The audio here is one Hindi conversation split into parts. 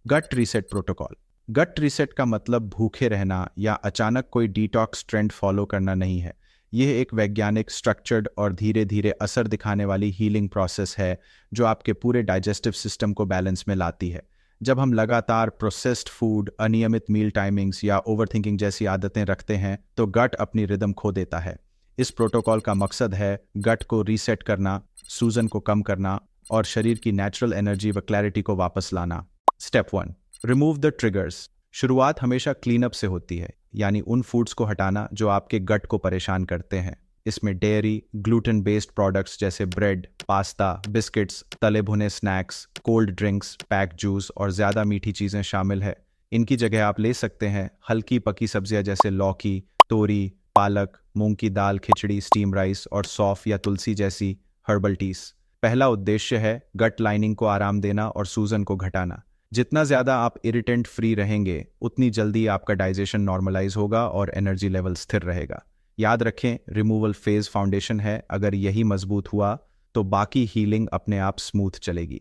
गट रीसेट प्रोटोकॉल। गट रीसेट का मतलब भूखे रहना या अचानक कोई डिटॉक्स ट्रेंड फॉलो करना नहीं है। यह एक वैज्ञानिक, स्ट्रक्चर्ड और धीरे धीरे असर दिखाने वाली हीलिंग प्रोसेस है जो आपके पूरे डाइजेस्टिव सिस्टम को बैलेंस में लाती है। जब हम लगातार प्रोसेस्ड फूड, अनियमित मील टाइमिंग्स या ओवरथिंकिंग जैसी आदतें रखते हैं तो गट अपनी रिदम खो देता है। इस प्रोटोकॉल का मकसद है गट को रीसेट करना, सूजन को कम करना और शरीर की नेचुरल एनर्जी व क्लैरिटी को वापस लाना। Step 1, remove the triggers. शुरुआत हमेशा क्लीन अप से होती है, यानी उन फूड्स को हटाना जो आपके गट को परेशान करते हैं। इसमें डेयरी, ग्लूटेन बेस्ड प्रोडक्ट्स जैसे ब्रेड, पास्ता, बिस्किट्स, तले भुने snacks, cold drinks, pack juice और ज़्यादा मीठी चीज़ें शामिल है। इनकी जगह आप ले सकते हैं हल्की पकी सब्जियां जैसे लौकी, तोरी, पालक, मूंग की दाल, खिचड़ी, स्टीम राइस और सौंफ या तुलसी जैसी हर्बल टीज। पहला उद्देश्य है गट लाइनिंग को आराम देना और सूजन को घटाना। जितना ज़्यादा आप इरिटेंट फ्री रहेंगे उतनी जल्दी आपका डाइजेशन नॉर्मलाइज होगा और एनर्जी लेवल स्थिर रहेगा। याद रखें, रिमूवल फेज फाउंडेशन है। अगर यही मजबूत हुआ तो बाकी हीलिंग अपने आप स्मूथ चलेगी।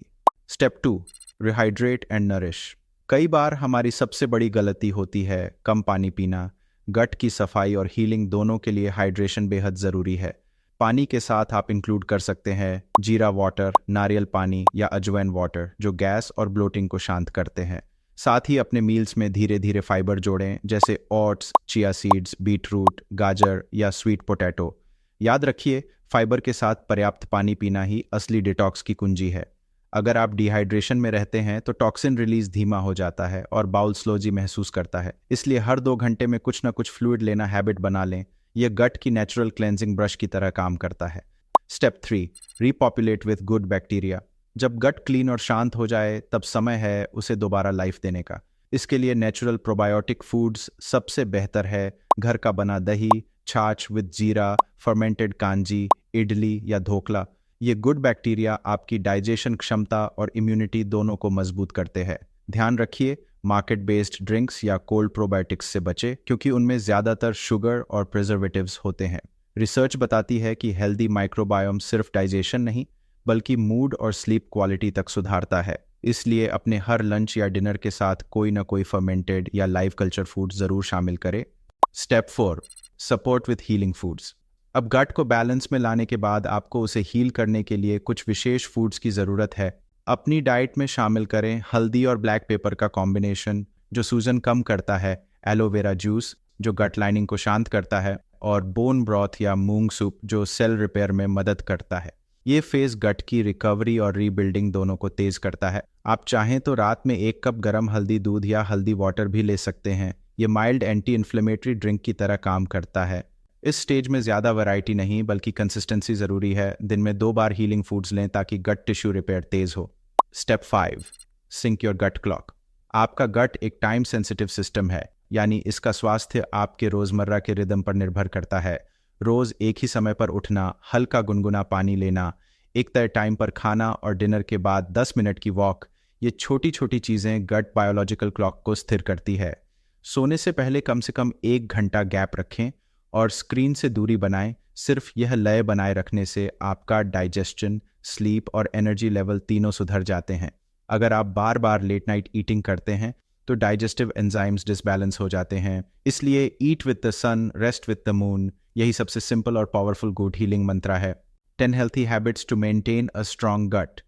Step 2, rehydrate and nourish. कई बार हमारी सबसे बड़ी गलती होती है कम पानी पीना। गट की सफाई और हीलिंग दोनों के लिए हाइड्रेशन बेहद ज़रूरी है। पानी के साथ आप इंक्लूड कर सकते हैं जीरा वाटर, नारियल पानी या अजवाइन वाटर जो गैस और ब्लोटिंग को शांत करते हैं। साथ ही अपने मील्स में धीरे धीरे फाइबर जोड़ें जैसे ओट्स, चिया सीड्स, बीटरूट, गाजर या स्वीट पोटैटो। याद रखिए, फाइबर के साथ पर्याप्त पानी पीना ही असली डिटॉक्स की कुंजी है। अगर आप डिहाइड्रेशन में रहते हैं तो टॉक्सिन रिलीज धीमा हो जाता है और बाउल स्लोजी महसूस करता है। इसलिए हर 2 घंटे में कुछ ना कुछ फ्लूइड लेना हैबिट बना लें। यह गट की नेचुरल क्लेंजिंग ब्रश की तरह काम करता है। Step 3, रीपॉपुलेट with good bacteria. जब गट क्लीन और शांत हो जाए तब समय है उसे दोबारा लाइफ देने का। इसके लिए नेचुरल प्रोबायोटिक फूड्स सबसे बेहतर है। घर का बना दही, छाछ विद जीरा, फर्मेंटेड कांजी, इडली या धोकला। ये गुड बैक्टीरिया आपकी डाइजेशन क्षमता और इम्यूनिटी दोनों को मजबूत करते हैं। ध्यान रखिए, मार्केट बेस्ड ड्रिंक्स या कोल्ड प्रोबायोटिक्स से बचें क्योंकि उनमें ज़्यादातर शुगर और प्रिजर्वेटिव्स होते हैं। रिसर्च बताती है कि हेल्दी माइक्रोबायोम सिर्फ डाइजेशन नहीं बल्कि मूड और स्लीप क्वालिटी तक सुधारता है। इसलिए अपने हर लंच या डिनर के साथ कोई ना कोई फर्मेंटेड या लाइव कल्चर फूड ज़रूर शामिल करें। Step 4, support with healing foods. अब गट को बैलेंस में लाने के बाद आपको उसे हील करने के लिए कुछ विशेष फूड्स की ज़रूरत है। अपनी डाइट में शामिल करें हल्दी और ब्लैक पेपर का कॉम्बिनेशन जो सूजन कम करता है, एलोवेरा जूस जो गट लाइनिंग को शांत करता है और बोन ब्रॉथ या मूंग सूप जो सेल रिपेयर में मदद करता है। ये फेज गट की रिकवरी और रीबिल्डिंग दोनों को तेज करता है। आप चाहें तो रात में 1 कप गर्म हल्दी दूध या हल्दी वाटर भी ले सकते हैं। ये माइल्ड एंटी इन्फ्लेमेटरी ड्रिंक की तरह काम करता है। इस स्टेज में ज़्यादा वैरायटी नहीं बल्कि कंसिस्टेंसी ज़रूरी है। दिन में 2 बार हीलिंग फूड्स लें ताकि गट टिश्यू रिपेयर तेज हो। Step 5, sync your gut clock. आपका गट एक टाइम सेंसिटिव सिस्टम है, यानी इसका स्वास्थ्य आपके रोज़मर्रा के रिदम पर निर्भर करता है। रोज़ एक ही समय पर उठना, हल्का गुनगुना पानी लेना, एक तय टाइम पर खाना और डिनर के बाद 10 मिनट की वॉक, ये छोटी छोटी चीज़ें गट बायोलॉजिकल क्लॉक को स्थिर करती है। सोने से पहले कम से कम 1 घंटा गैप रखें और स्क्रीन से दूरी बनाएं। सिर्फ यह लय बनाए रखने से आपका डाइजेशन, स्लीप और एनर्जी लेवल तीनों सुधर जाते हैं। अगर आप बार बार लेट नाइट ईटिंग करते हैं तो डाइजेस्टिव एंजाइम्स डिसबैलेंस हो जाते हैं। इसलिए eat with the sun, rest with the moon, यही सबसे सिंपल और पावरफुल गुड हीलिंग मंत्रा है। 10 healthy habits to maintain a strong gut।